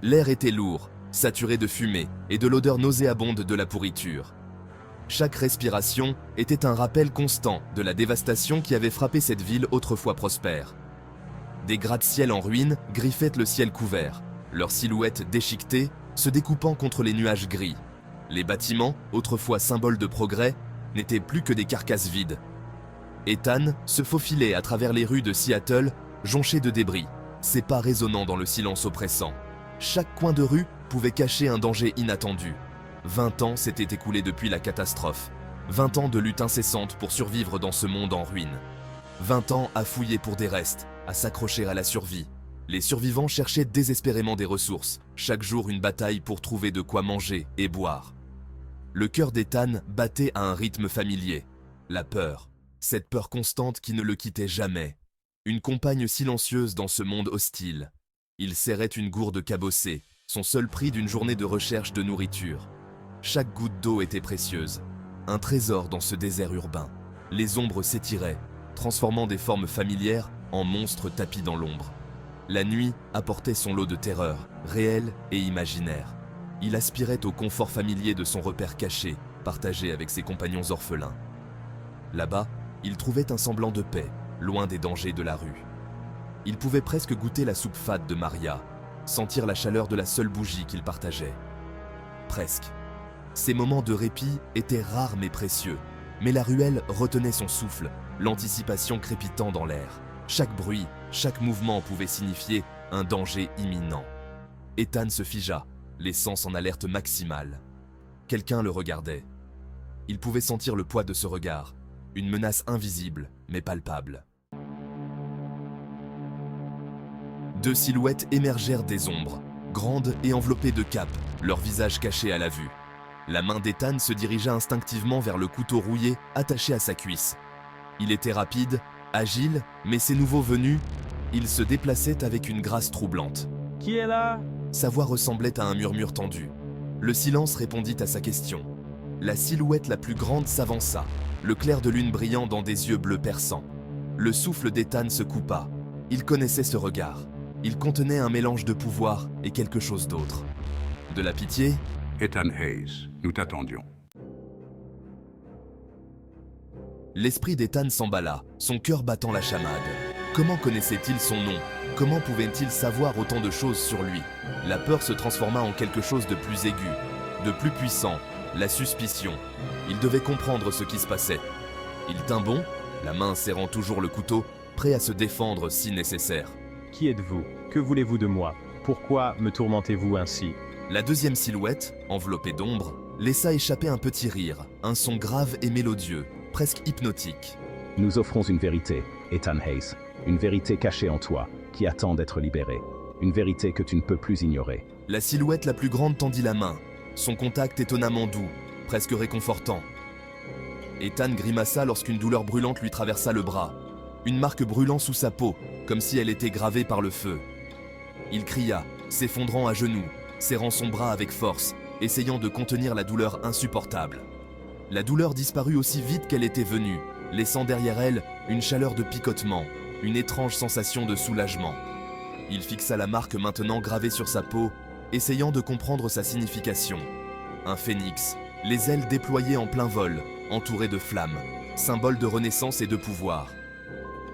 L'air était lourd, saturé de fumée et de l'odeur nauséabonde de la pourriture. Chaque respiration était un rappel constant de la dévastation qui avait frappé cette ville autrefois prospère. Des gratte-ciel en ruine griffaient le ciel couvert, leurs silhouettes déchiquetées se découpant contre les nuages gris. Les bâtiments, autrefois symboles de progrès, n'étaient plus que des carcasses vides. Ethan se faufilait à travers les rues de Seattle, jonchées de débris, ses pas résonnant dans le silence oppressant. Chaque coin de rue pouvait cacher un danger inattendu. 20 ans s'étaient écoulés depuis la catastrophe. 20 ans de lutte incessante pour survivre dans ce monde en ruine. 20 ans à fouiller pour des restes, à s'accrocher à la survie. Les survivants cherchaient désespérément des ressources, chaque jour une bataille pour trouver de quoi manger et boire. Le cœur d'Ethan battait à un rythme familier. La peur, cette peur constante qui ne le quittait jamais. Une compagne silencieuse dans ce monde hostile. Il serrait une gourde cabossée, son seul prix d'une journée de recherche de nourriture. Chaque goutte d'eau était précieuse, un trésor dans ce désert urbain. Les ombres s'étiraient, transformant des formes familières en monstres tapis dans l'ombre. La nuit apportait son lot de terreur, réelle et imaginaire. Il aspirait au confort familier de son repère caché, partagé avec ses compagnons orphelins. Là-bas, il trouvait un semblant de paix, loin des dangers de la rue. Il pouvait presque goûter la soupe fade de Maria, sentir la chaleur de la seule bougie qu'il partageait. Presque. Ces moments de répit étaient rares mais précieux, mais la ruelle retenait son souffle, l'anticipation crépitant dans l'air. Chaque bruit, chaque mouvement pouvait signifier un danger imminent. Ethan se figea, les sens en alerte maximale. Quelqu'un le regardait. Il pouvait sentir le poids de ce regard, une menace invisible mais palpable. Deux silhouettes émergèrent des ombres, grandes et enveloppées de capes, leurs visages cachés à la vue. La main d'Ethan se dirigea instinctivement vers le couteau rouillé attaché à sa cuisse. Il était rapide, agile, mais ces nouveaux venus, il se déplaçait avec une grâce troublante. « Qui est là ?» Sa voix ressemblait à un murmure tendu. Le silence répondit à sa question. La silhouette la plus grande s'avança, le clair de lune brillant dans des yeux bleus perçants. Le souffle d'Ethan se coupa. Il connaissait ce regard. Il contenait un mélange de pouvoir et quelque chose d'autre. De la pitié. Ethan Hayes, nous t'attendions. L'esprit d'Ethan s'emballa, son cœur battant la chamade. Comment connaissait-il son nom? Comment pouvait-il savoir autant de choses sur lui? La peur se transforma en quelque chose de plus aigu, de plus puissant, la suspicion. Il devait comprendre ce qui se passait. Il tint bon, la main serrant toujours le couteau, prêt à se défendre si nécessaire. Qui êtes-vous? Que voulez-vous de moi? Pourquoi me tourmentez-vous ainsi? La deuxième silhouette, enveloppée d'ombre, laissa échapper un petit rire, un son grave et mélodieux, presque hypnotique. Nous offrons une vérité, Ethan Hayes. Une vérité cachée en toi, qui attend d'être libérée. Une vérité que tu ne peux plus ignorer. La silhouette la plus grande tendit la main, son contact étonnamment doux, presque réconfortant. Ethan grimaça lorsqu'une douleur brûlante lui traversa le bras, une marque brûlant sous sa peau, comme si elle était gravée par le feu. Il cria, s'effondrant à genoux, serrant son bras avec force, essayant de contenir la douleur insupportable. La douleur disparut aussi vite qu'elle était venue, laissant derrière elle une chaleur de picotement, une étrange sensation de soulagement. Il fixa la marque maintenant gravée sur sa peau, essayant de comprendre sa signification. Un phénix, les ailes déployées en plein vol, entourées de flammes, symbole de renaissance et de pouvoir.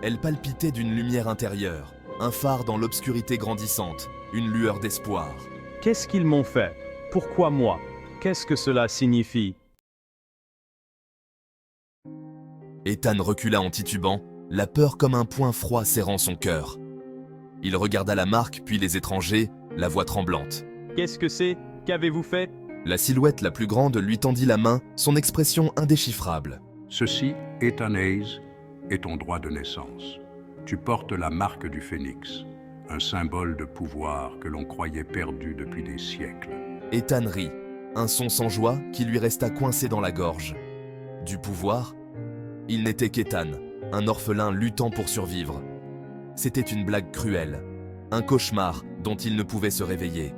Elle palpitait d'une lumière intérieure, un phare dans l'obscurité grandissante, une lueur d'espoir. Qu'est-ce qu'ils m'ont fait? Pourquoi moi? Qu'est-ce que cela signifie? Ethan recula en titubant, la peur comme un poing froid serrant son cœur. Il regarda la marque puis les étrangers, la voix tremblante. Qu'est-ce que c'est? Qu'avez-vous fait? La silhouette la plus grande lui tendit la main, son expression indéchiffrable. Ceci, Ethan Hayes, est ton droit de naissance. Tu portes la marque du phénix, un symbole de pouvoir que l'on croyait perdu depuis des siècles. Ethan rit, un son sans joie qui lui resta coincé dans la gorge. Du pouvoir? Il n'était qu'Ethan, un orphelin luttant pour survivre. C'était une blague cruelle, un cauchemar dont il ne pouvait se réveiller.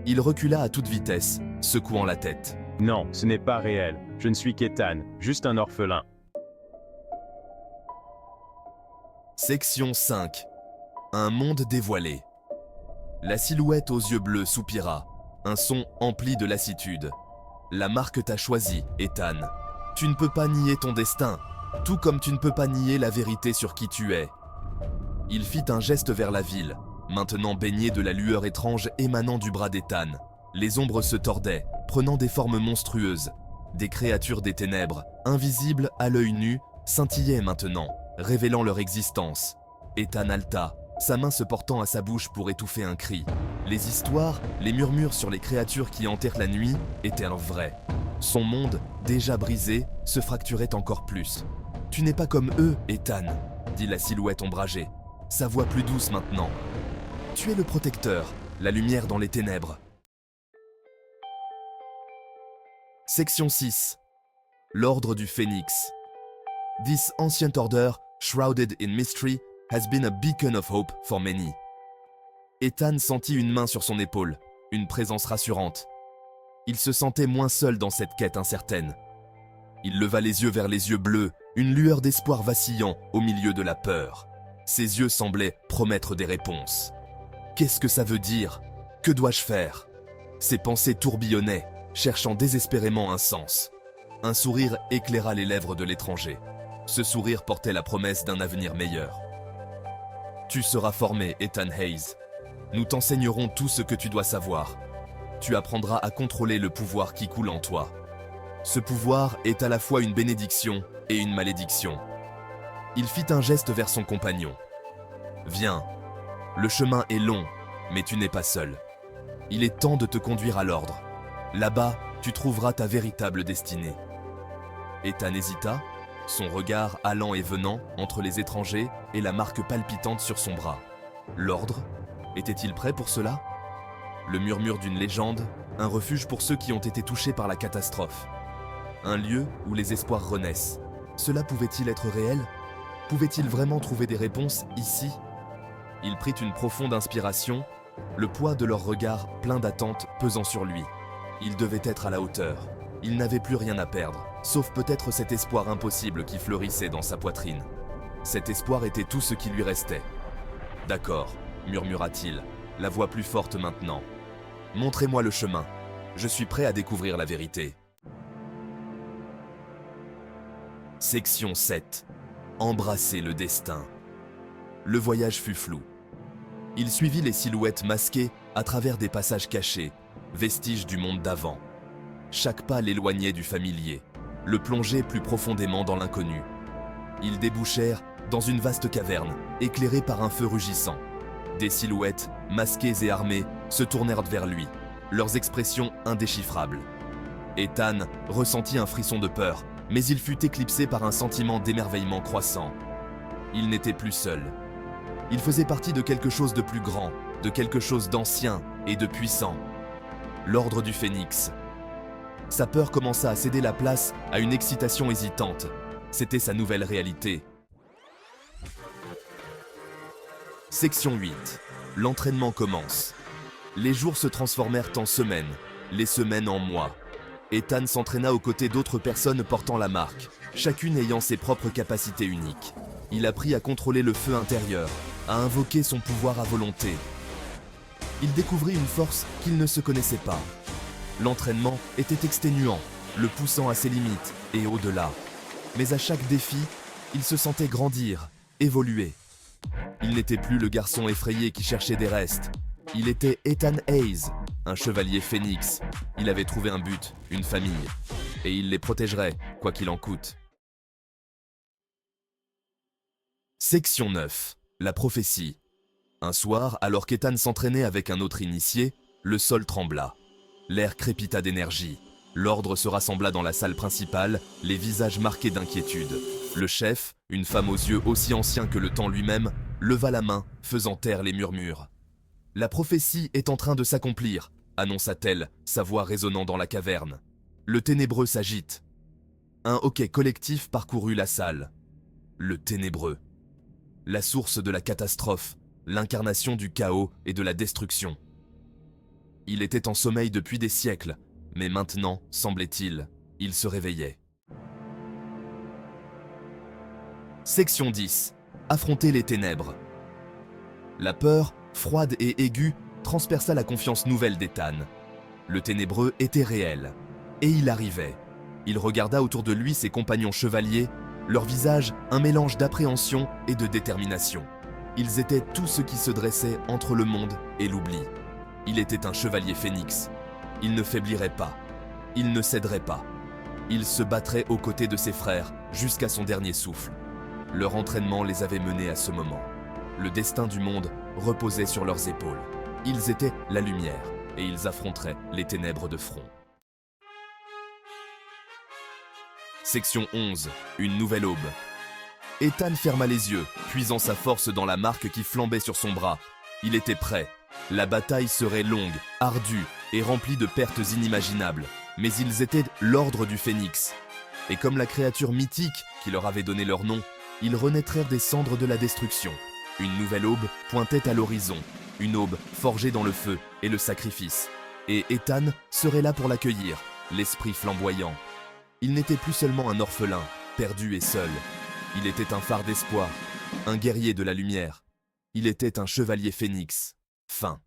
Il recula à toute vitesse, secouant la tête. Non, ce n'est pas réel. Je ne suis qu'Ethan, juste un orphelin. Section 5. Un monde dévoilé. La silhouette aux yeux bleus soupira, un son empli de lassitude. La marque t'a choisi, Ethan. Tu ne peux pas nier ton destin, tout comme tu ne peux pas nier la vérité sur qui tu es. Il fit un geste vers la ville, maintenant baignée de la lueur étrange émanant du bras d'Ethan. Les ombres se tordaient, prenant des formes monstrueuses. Des créatures des ténèbres, invisibles à l'œil nu, scintillaient maintenant, révélant leur existence. Ethan halta, sa main se portant à sa bouche pour étouffer un cri. Les histoires, les murmures sur les créatures qui hantaient la nuit étaient vrais. Son monde, déjà brisé, se fracturait encore plus. « Tu n'es pas comme eux, Ethan », dit la silhouette ombragée, sa voix plus douce maintenant. « Tu es le protecteur, la lumière dans les ténèbres. » Section 6. L'Ordre du Phénix. This ancient order, shrouded in mystery, has been a beacon of hope for many. Ethan sentit une main sur son épaule, une présence rassurante. Il se sentait moins seul dans cette quête incertaine. Il leva les yeux vers les yeux bleus, une lueur d'espoir vacillant au milieu de la peur. Ses yeux semblaient promettre des réponses. Qu'est-ce que ça veut dire? Que dois-je faire? Ses pensées tourbillonnaient, cherchant désespérément un sens. Un sourire éclaira les lèvres de l'étranger. Ce sourire portait la promesse d'un avenir meilleur. Tu seras formé, Ethan Hayes. Nous t'enseignerons tout ce que tu dois savoir. Tu apprendras à contrôler le pouvoir qui coule en toi. Ce pouvoir est à la fois une bénédiction et une malédiction. Il fit un geste vers son compagnon. Viens, le chemin est long, mais tu n'es pas seul. Il est temps de te conduire à l'ordre. Là-bas, tu trouveras ta véritable destinée. Ethan hésita, son regard allant et venant entre les étrangers et la marque palpitante sur son bras. L'ordre? Était-il prêt pour cela? Le murmure d'une légende, un refuge pour ceux qui ont été touchés par la catastrophe. Un lieu où les espoirs renaissent. Cela pouvait-il être réel? Pouvait-il vraiment trouver des réponses ici? Il prit une profonde inspiration, le poids de leur regard plein d'attente pesant sur lui. Il devait être à la hauteur. Il n'avait plus rien à perdre, sauf peut-être cet espoir impossible qui fleurissait dans sa poitrine. Cet espoir était tout ce qui lui restait. « D'accord », murmura-t-il, la voix plus forte maintenant. « Montrez-moi le chemin. Je suis prêt à découvrir la vérité. » Section 7. Embrasser le destin. Le voyage fut flou. Il suivit les silhouettes masquées à travers des passages cachés, vestiges du monde d'avant. Chaque pas l'éloignait du familier, le plongeait plus profondément dans l'inconnu. Ils débouchèrent dans une vaste caverne, éclairée par un feu rugissant. Des silhouettes, masquées et armées, se tournèrent vers lui, leurs expressions indéchiffrables. Ethan ressentit un frisson de peur, mais il fut éclipsé par un sentiment d'émerveillement croissant. Il n'était plus seul. Il faisait partie de quelque chose de plus grand, de quelque chose d'ancien et de puissant. L'Ordre du Phénix. Sa peur commença à céder la place à une excitation hésitante. C'était sa nouvelle réalité. Section 8. L'entraînement commence. Les jours se transformèrent en semaines, les semaines en mois. Ethan s'entraîna aux côtés d'autres personnes portant la marque, chacune ayant ses propres capacités uniques. Il apprit à contrôler le feu intérieur, à invoquer son pouvoir à volonté. Il découvrit une force qu'il ne se connaissait pas. L'entraînement était exténuant, le poussant à ses limites et au-delà. Mais à chaque défi, il se sentait grandir, évoluer. Il n'était plus le garçon effrayé qui cherchait des restes. Il était Ethan Hayes, un chevalier phénix. Il avait trouvé un but, une famille. Et il les protégerait, quoi qu'il en coûte. Section 9. La prophétie. Un soir, alors qu'Ethan s'entraînait avec un autre initié, le sol trembla. L'air crépita d'énergie. L'ordre se rassembla dans la salle principale, les visages marqués d'inquiétude. Le chef, une femme aux yeux aussi anciens que le temps lui-même, leva la main, faisant taire les murmures. « La prophétie est en train de s'accomplir », annonça-t-elle, sa voix résonnant dans la caverne. Le ténébreux s'agite. Un hoquet collectif parcourut la salle. Le ténébreux. La source de la catastrophe, l'incarnation du chaos et de la destruction. Il était en sommeil depuis des siècles, mais maintenant, semblait-il, il se réveillait. Section 10. Affronter les ténèbres. La peur, froide et aiguë, transperça la confiance nouvelle d'Ethan. Le ténébreux était réel. Et il arrivait. Il regarda autour de lui ses compagnons chevaliers, leur visage un mélange d'appréhension et de détermination. Ils étaient tout ce qui se dressait entre le monde et l'oubli. Il était un chevalier phénix. Il ne faiblirait pas. Il ne céderait pas. Il se battrait aux côtés de ses frères jusqu'à son dernier souffle. Leur entraînement les avait menés à ce moment. Le destin du monde reposait sur leurs épaules. Ils étaient la lumière et ils affronteraient les ténèbres de front. Section 11. Une nouvelle aube. Ethan ferma les yeux, puisant sa force dans la marque qui flambait sur son bras. Il était prêt. La bataille serait longue, ardue et remplie de pertes inimaginables. Mais ils étaient l'ordre du Phénix. Et comme la créature mythique qui leur avait donné leur nom, ils renaîtrent des cendres de la destruction. Une nouvelle aube pointait à l'horizon. Une aube forgée dans le feu et le sacrifice. Et Ethan serait là pour l'accueillir, l'esprit flamboyant. Il n'était plus seulement un orphelin, perdu et seul. Il était un phare d'espoir, un guerrier de la lumière. Il était un chevalier phénix. Fin.